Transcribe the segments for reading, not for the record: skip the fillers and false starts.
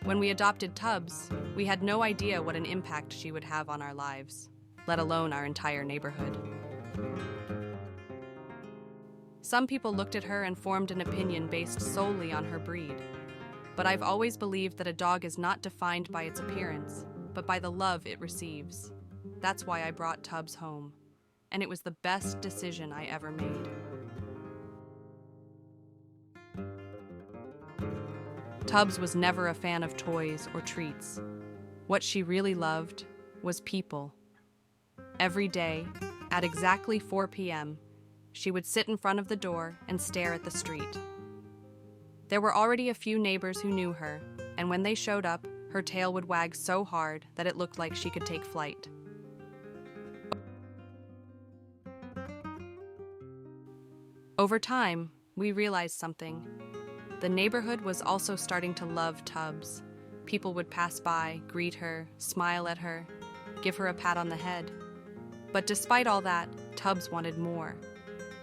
When we adopted Tubbs, we had no idea what an impact she would have on our lives, let alone our entire neighborhood. Some people looked at her and formed an opinion based solely on her breed. But I've always believed that a dog is not defined by its appearance, but by the love it receives. That's why I brought Tubbs home, and it was the best decision I ever made. Tubbs was never a fan of toys or treats. What she really loved was people. Every day, at exactly 4 p.m., she would sit in front of the door and stare at the street. There were already a few neighbors who knew her, and when they showed up, her tail would wag so hard that it looked like she could take flight. Over time, we realized something. The neighborhood was also starting to love Tubbs. People would pass by, greet her, smile at her, give her a pat on the head. But despite all that, Tubbs wanted more.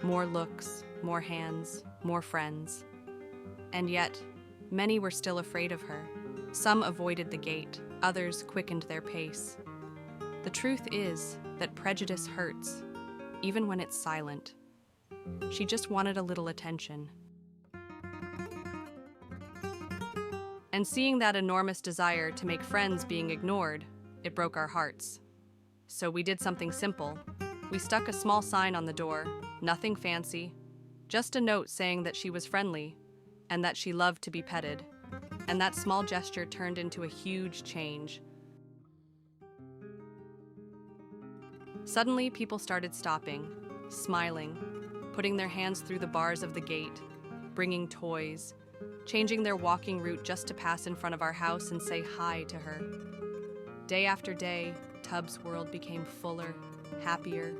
More looks, more hands, more friends. And yet, many were still afraid of her. Some avoided the gate, others quickened their pace. The truth is that prejudice hurts, even when it's silent. She just wanted a little attention. And seeing that enormous desire to make friends being ignored, it broke our hearts. So we did something simple. We stuck a small sign on the door, nothing fancy, just a note saying that she was friendly and that she loved to be petted. And that small gesture turned into a huge change. Suddenly, people started stopping, smiling, putting their hands through the bars of the gate, bringing toys, changing their walking route just to pass in front of our house and say hi to her. Day after day, Tubbs' world became fuller, happier,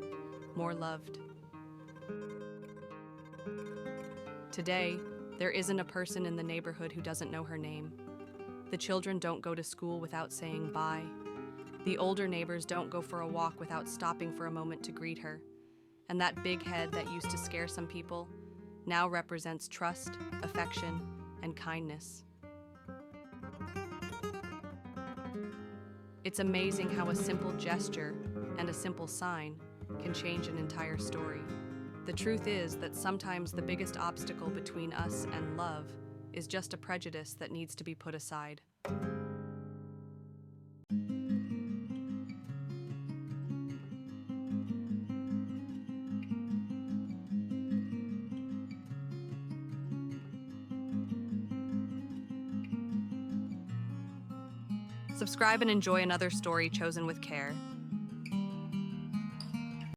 more loved. Today, there isn't a person in the neighborhood who doesn't know her name. The children don't go to school without saying bye. The older neighbors don't go for a walk without stopping for a moment to greet her. And that big head that used to scare some people now represents trust, affection, and kindness. It's amazing how a simple gesture and a simple sign can change an entire story. The truth is that sometimes the biggest obstacle between us and love is just a prejudice that needs to be put aside. Subscribe and enjoy another story chosen with care.